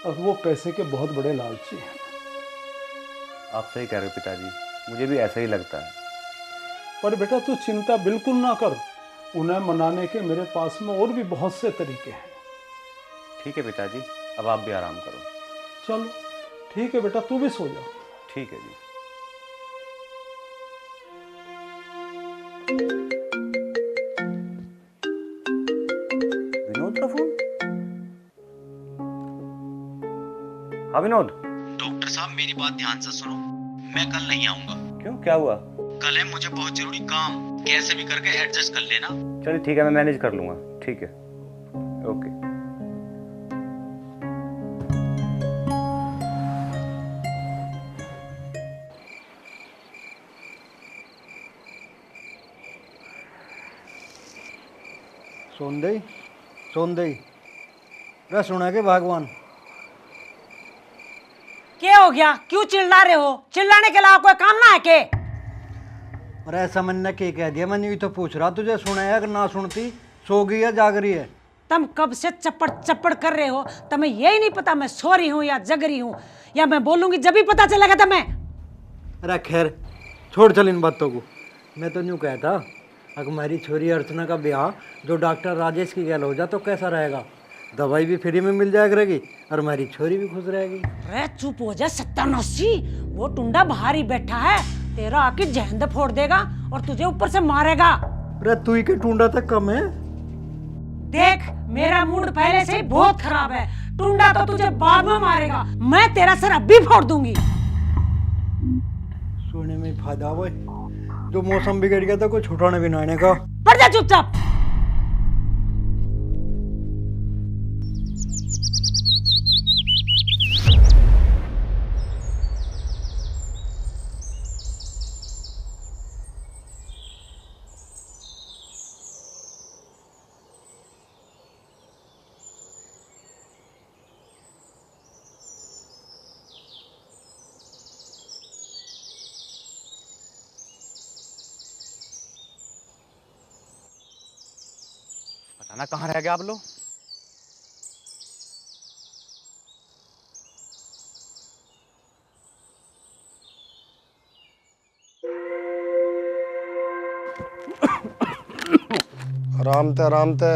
और वो पैसे के बहुत बड़े लालची हैं। आप सही कह रहे हो पिताजी, मुझे भी ऐसा ही लगता है। पर बेटा तू चिंता बिल्कुल ना कर, उन्हें मनाने के मेरे पास में और भी बहुत से तरीके हैं। ठीक है पिताजी, अब आप भी आराम करो। चलो ठीक है बेटा, तू भी सो जा। ठीक है जी। विनोद का फोन? हाँ विनोद। डॉक्टर साहब मेरी बात ध्यान से सुनो, मैं कल नहीं आऊंगा। क्यों, क्या हुआ? कल है मुझे बहुत जरूरी काम, कैसे भी करके एडजस्ट कर लेना। चलिए ठीक है, मैं मैनेज कर लूंगा। ठीक है, ओके। सोंदई रे सुना के भगवान। क्या हो गया, क्यों चिल्ला रहे हो? चिल्लाने के अलावा कोई काम ना है के? अरे ऐसा मैंने क्या कह दिया? मैंने ये तो पूछ रहा तुझे सुना है कि ना सुनती, सो गई है जाग रही है? तुम कब से चप्पड़ चप्पड़ कर रहे हो? तुम्हें यही नहीं पता मैं सो रही हूँ या जग रही हूँ, या मैं बोलूंगी जब भी पता चलेगा तुम्हें। अरे खैर छोड़ चल इन बातों को। मैं तो यूँ कहता, अगर मेरी छोरी अर्चना का ब्याह जो डॉक्टर राजेश की गैल हो जा तो कैसा रहेगा? दवाई भी फ्री में मिल जाया करेगी और हमारी छोरी भी खुश रहेगी। अरे चुप हो जा सत्यानाशी, वो टुंडा बाहर ही बैठा है, तेरा आके जहंद फोड़ देगा और तुझे ऊपर से मारेगा। अरे तू ही के टूंडा तक कम है। देख मेरा मूड पहले से ही बहुत खराब है, टुंडा तो तुझे बाद में मारेगा, मैं तेरा सर अभी फोड़ दूंगी। सोने में फायदा हुआ, जो मौसम बिगड़ गया था कोई छुटाने भी ना आने का। पड़ जा चुपचाप। पता ना कहाँ रह गए आप लोग। आराम ते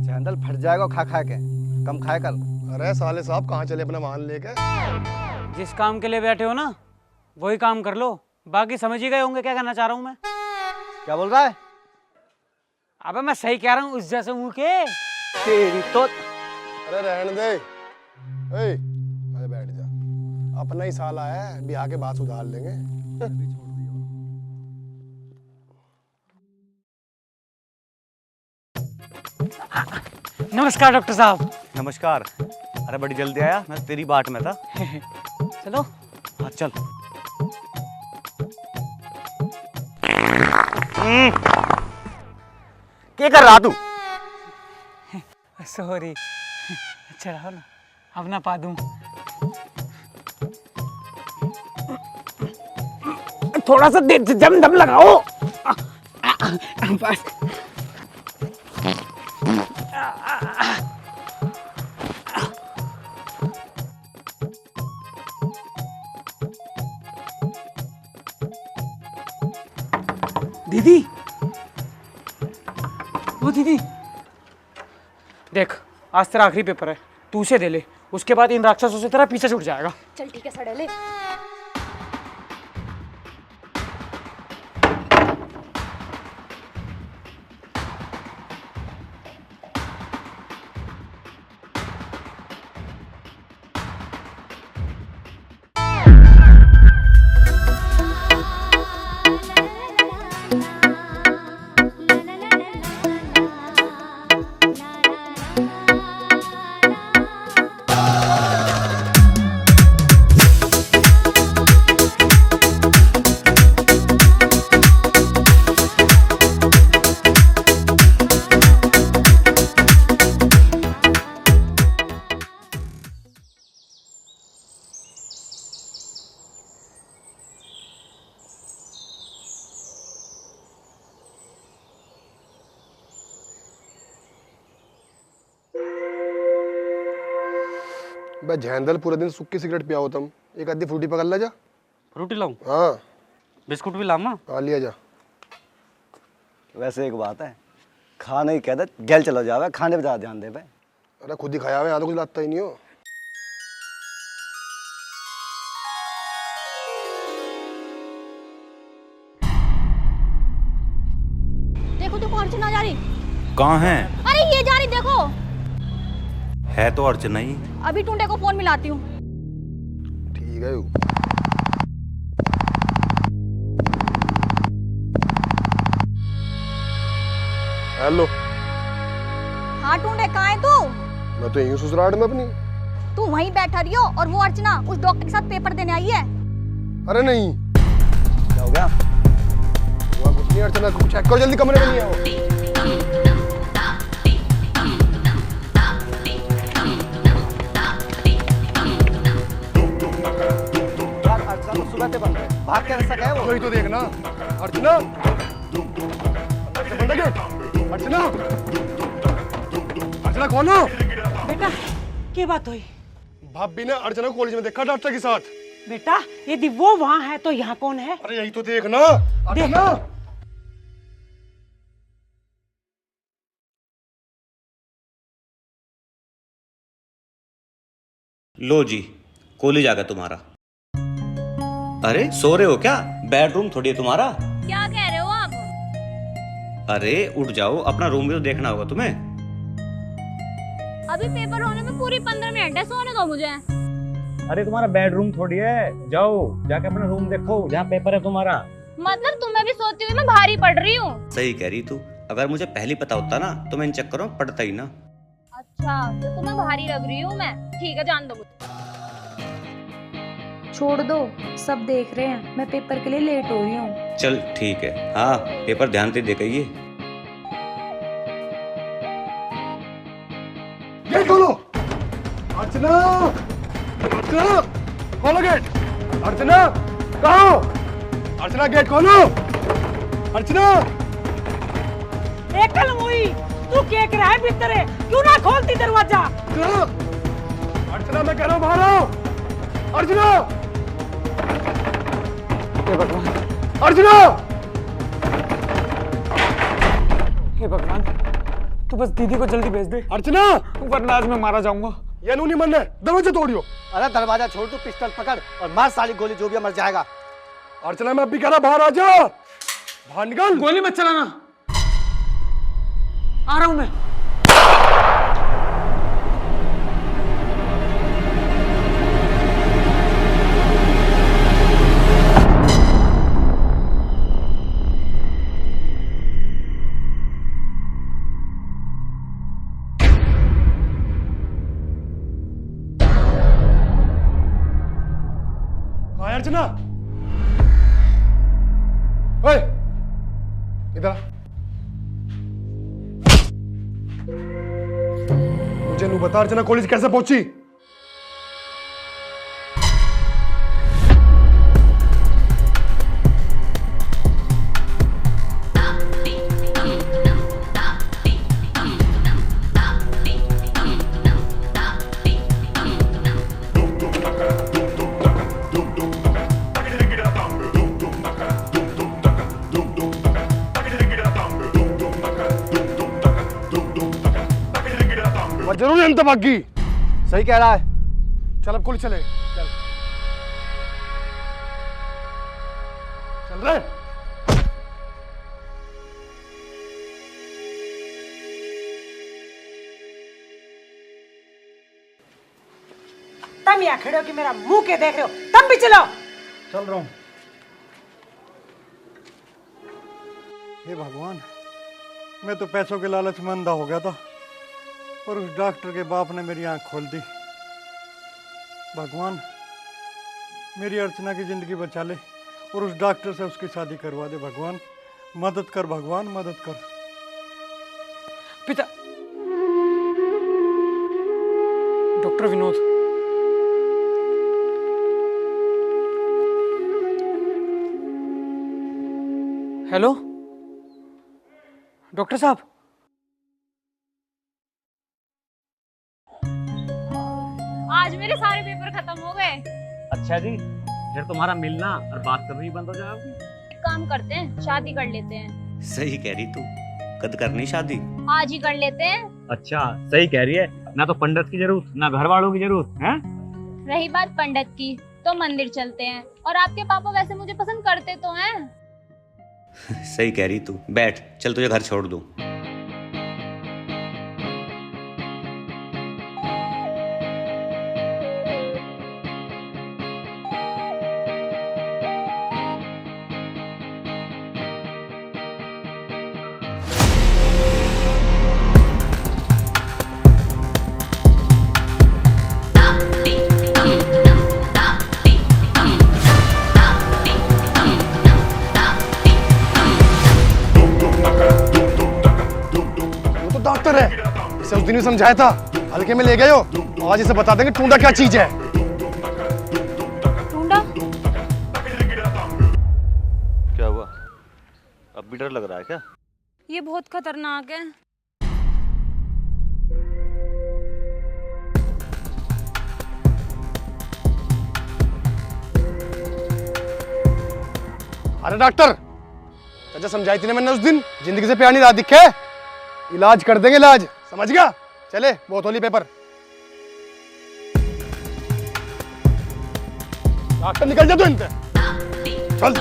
चैंडल फट जाएगा खा खा के, कम खाए कल। अरे साले साहब कहाँ चले अपना वाहन लेके? जिस काम के लिए बैठे हो ना वही काम कर लो, बाकी समझ ही गए होंगे क्या कहना चाह रहा हूँ मैं। क्या बोल रहा है? अबे मैं सही कह रहा हूँ, उस जैसे मुंह के तेरी तो। अरे रहने दे, अरे बैठ जा, अपना ही साला है, ब्याह के बाद सुधार लेंगे। नमस्कार डॉक्टर साहब। नमस्कार। अरे बड़ी जल्दी आया, मैं तेरी बाट में था। चलो। हाँ चल। क्या कर रहा तू? सॉरी। अच्छा रहो ना, अब ना पा दूं। थोड़ा सा दम लगाओ बस। दीदी, वो दीदी देख, आज तेरा आखिरी पेपर है, तू उसे दे ले, उसके बाद इन राक्षसों से तेरा पीछे छूट जाएगा। चल ठीक है सड़ेले। बे झेंदल पूरे दिन सूखी सिगरेट पिया हो तुम, एक आधी फ्रूटी पकड़ ला जा। फ्रूटी लाऊं? हाँ बिस्कुट भी लाऊं? हाँ लिया जा। वैसे एक बात है, खाने ही कहते गैल चला जावे, खाने पे ज्यादा ध्यान दे भाई। अरे खुद ही खाया हुआ, यहाँ तो कुछ लाता ही नहीं हो। देखो देखो अर्चना जा रही। कहाँ है? अरे ये जा रही देखो। है तो अर्चना ही। अभी टुंडे को फोन मिलाती हूँ। ठीक है। हेलो। हाँ टुंडे कहाँ है तू? मैं तो यहीं ससुराल में अपनी। तू वहीं बैठा रही हो और वो अर्चना उस डॉक्टर के साथ पेपर देने आई है। अरे नहीं, क्या हो गया? वहाँ कुछ नहीं, अर्चना को चेक करो जल्दी, कमरे में नहीं आओ। यार अर्चना तो सुबह से बंद है, भाग के सका है वो। वही तो देखना। अर्चना, बंद है गेट। अर्चना, अर्चना कौन हो? बेटा क्या बात हुई? भाभी ने अर्चना को कॉलेज में देखा डॉक्टर के साथ। बेटा यदि वो वहाँ है तो यहाँ कौन है? अरे यही तो देखना। अर्चना, लो जी, कॉलेज आ गया तुम्हारा। अरे सो रहे हो क्या? बेडरूम थोड़ी है तुम्हारा। क्या कह रहे हो आप? अरे उठ जाओ, अपना रूम भी तो देखना होगा तुम्हें। अभी पेपर होने में पूरी 15 मिनट है, सोने दो मुझे। अरे तुम्हारा बेडरूम थोड़ी है, जाओ जाके अपना रूम देखो जहाँ पेपर है तुम्हारा। मतलब तुम्हें भी सोती हुई मैं भारी पड़ रही हूँ। सही कह रही तू, अगर मुझे पहले पता होता ना तो मैं इन चक्करों में पड़ता ही ना। अच्छा तो तुम्हें भारी लग रही हूँ मैं। ठीक है जान दो मुझे। छोड़ दो, सब देख रहे हैं, मैं पेपर के लिए लेट हो रही हूँ। चल ठीक है, हाँ पेपर ध्यान से देखिए। गेट खोलो। अर्चना, अर्चना खोलो गेट। अर्चना कहाँ हो? अर्चना गेट खोलो। अर्चना, एकल मुई तू क्या कर रहा है भीतर है? क्यों ना खोलती दरवाजा? अर्चना, अर्चना मैं कह रहा हूँ बाहर आओ। अर्चना, अर्चना, हे भगवान, तू बस दीदी को जल्दी भेज दे, अर्चना। वरना आज मैं मारा जाऊंगा। ये नहीं मन है, दरवाजा तोड़ियो। अरे दरवाजा छोड़, तू पिस्टल पकड़ और मार सारी गोली, जो भी है मर जाएगा। अर्चना मैं अभी कह रहा बाहर आ जा, बाहर निकल। गोली मत चलाना, आ रहा हूं मैं। अर्चना, ओए इधर आ। मुझे नू बता अर्चना कॉलेज कैसे पहुंची? जरूर अंत भागी। सही कह रहा है। चल अब कॉलेज चले। चल चल रहे। तुम यहाँ खड़े हो कि मेरा मुंह के देख रहे हो? तुम भी चलो। चल रहा हूँ। हे भगवान, मैं तो पैसों के लालच में अंधा हो गया था और उस डॉक्टर के बाप ने मेरी आंख खोल दी। भगवान, मेरी अर्चना की जिंदगी बचा ले और उस डॉक्टर से उसकी शादी करवा दे। भगवान मदद कर, भगवान मदद कर। पिता, डॉक्टर विनोद, हेलो डॉक्टर साहब। आज मेरे सारे पेपर खत्म हो गए। अच्छा जी, फिर तुम्हारा मिलना और बात करना ही बंद हो जाएगी। एक काम करते हैं, शादी कर लेते हैं। सही कह रही तू, कद करनी शादी। आज ही कर लेते हैं। अच्छा, सही कह रही है, ना तो पंडित की जरूरत ना घर वालों की जरूरत है। रही बात पंडित की, तो मंदिर चलते हैं। और आपके पापा वैसे मुझे पसंद करते तो हैं। सही कह रही तू, बैठ, चल तुझे घर छोड़ दूं। वो तो डॉक्टर है, इसे उस दिन भी समझाया था, हल्के में ले गए हो। आज इसे बता देंगे टूंडा क्या चीज है। टूंडा? क्या हुआ? अब भी डर लग रहा है क्या? ये बहुत खतरनाक है। अरे डॉक्टर, तुझे समझाई थी ना मैंने उस दिन, जिंदगी से प्यार नहीं रहा दिखे। इलाज कर देंगे, इलाज, समझ गया? चले बोतली पेपर। डॉक्टर निकल जा तू इनसे। चल।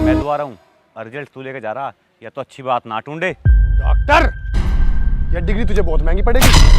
मैं दुआ रहा हूँ, रिजल्ट तू लेके जा रहा, या तो अच्छी बात ना टूंडे। डॉक्टर, यह डिग्री तुझे बहुत महंगी पड़ेगी।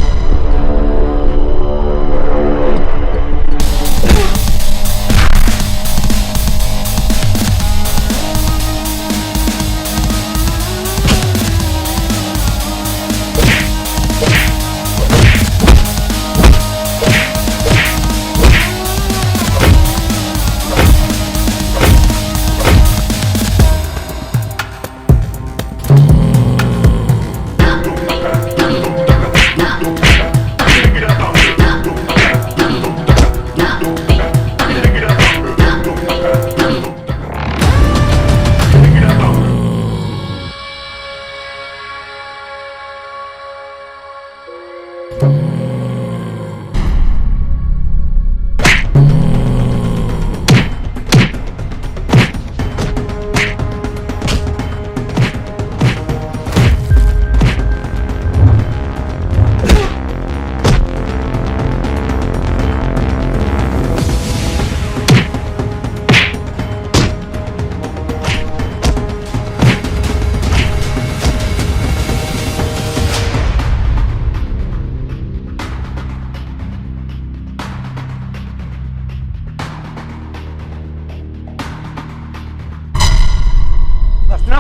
अर्चना,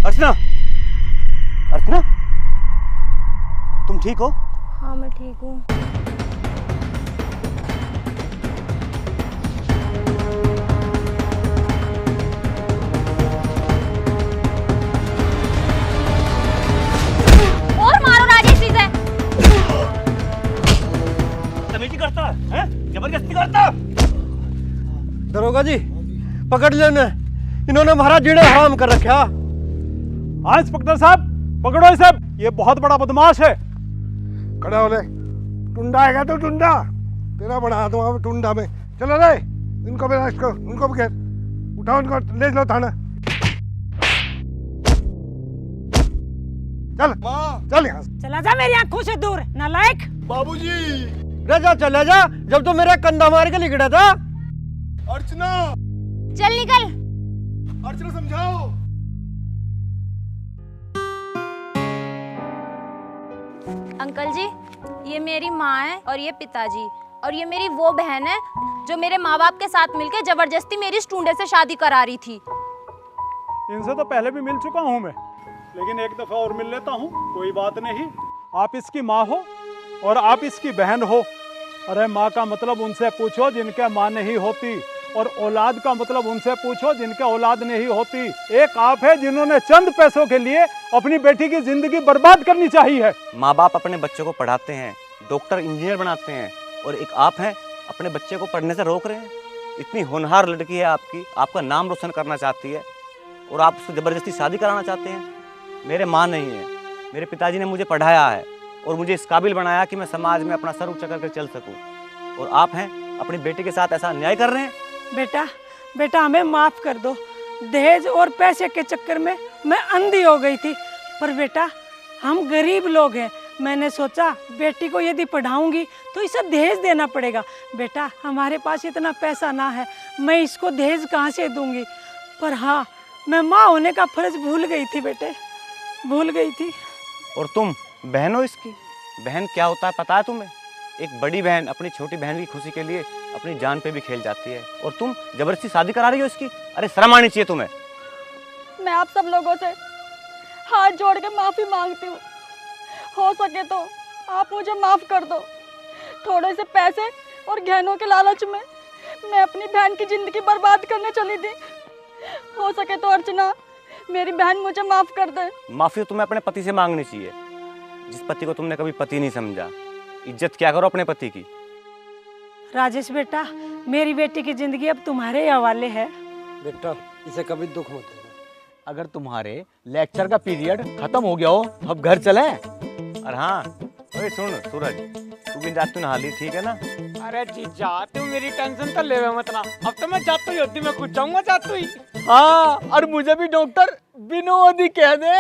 अर्चना, अर्चना, तुम ठीक हो? हाँ मैं ठीक हूँ। और मारो राजेश से। तमीज़ी करता है, जबरदस्ती करता। दरोगा जी, पकड़ लेने, इन्होंने हमारा जीना हराम कर रखा। हाँ इंस्पेक्टर साहब, पकड़ो इसे, ये बहुत बड़ा बदमाश है। खड़ा हो ले। टुंडा आएगा तो टुंडा तेरा बड़ा हाथ वहां टुंडा में। चलो रे, इनको भी अरेस्ट करो, उनको भी घेर, उठाओ इनको, ले लो थाना। चल चल यहाँ से। चला जा मेरी आंखों से दूर, नालायक। बाबूजी। जा चला जा, जब तो मेरा कंधा मार के निकला था। अर्चना, चल निकल। अर्चना समझाओ। अंकल जी, ये मेरी माँ है और ये पिताजी। और ये मेरी वो बहन है जो मेरे माँ बाप के साथ मिलकर जबरदस्ती मेरी इस टुंडे से शादी करा रही थी। इनसे तो पहले भी मिल चुका हूँ मैं, लेकिन एक दफ़ा और मिल लेता हूँ, कोई बात नहीं। आप इसकी माँ हो और आप इसकी बहन हो। अरे माँ का मतलब उनसे पूछो जिनके माँ नहीं होती, और औलाद का मतलब उनसे पूछो जिनके औलाद नहीं होती। एक आप है जिन्होंने चंद पैसों के लिए अपनी बेटी की जिंदगी बर्बाद करनी चाहिए। माँ बाप अपने बच्चों को पढ़ाते हैं, डॉक्टर इंजीनियर बनाते हैं, और एक आप हैं अपने बच्चे को पढ़ने से रोक रहे हैं। इतनी होनहार लड़की है आपकी, आपका नाम रोशन करना चाहती है, और आप उससे ज़बरदस्ती शादी कराना चाहते हैं। मेरे माँ नहीं है, मेरे पिताजी ने मुझे पढ़ाया है और मुझे इस काबिल बनाया कि मैं समाज में अपना सर ऊँचा करके चल सकूँ, और आप हैं अपनी बेटी के साथ ऐसा अन्याय कर रहे हैं। बेटा हमें माफ़ कर दो। दहेज और पैसे के चक्कर में मैं अंधी हो गई थी, पर बेटा हम गरीब लोग हैं। मैंने सोचा बेटी को यदि पढ़ाऊंगी तो इसे दहेज देना पड़ेगा। बेटा हमारे पास इतना पैसा ना है, मैं इसको दहेज कहाँ से दूंगी। पर हाँ, मैं माँ होने का फर्ज भूल गई थी बेटे, भूल गई थी। और तुम बहन हो इसकी। बहन क्या होता है पता है तुम्हें? एक बड़ी बहन अपनी छोटी बहन की खुशी के लिए अपनी जान पे भी खेल जाती है, और तुम जबरदस्ती शादी करा रही हो इसकी। अरे शर्म आनी चाहिए तुम्हें। मैं आप सब लोगों से हाथ जोड़ के माफ़ी मांगती हूँ। हो सके तो आप मुझे माफ़ कर दो। थोड़े से पैसे और गहनों के लालच में मैं अपनी बहन की ज़िंदगी बर्बाद करने चली थी। हो सके तो अर्चना, मेरी बहन मुझे माफ़ कर दे। माफ़ी तो तुम्हें अपने पति से मांगनी चाहिए, जिस पति को तुमने कभी पति नहीं समझा। इज्जत क्या करो अपने पति की। राजेश बेटा, मेरी बेटी की ज़िंदगी अब तुम्हारे हवाले है। बेटा इसे कभी दुख मत देना। अगर तुम्हारे लेक्चर का पीरियड खत्म हो गया हो तो अब घर चलें। और हाँ, ओए सुन सूरज, तू भी जातू नहा ली, ठीक है ना? अरे जीजा तू मेरी टेंशन तो ले मत ना, अब तो मैं जातू ही होती, मैं खुद जाऊंगा जातू ही। हाँ, और मुझे भी डॉक्टर विनोदी कह दे।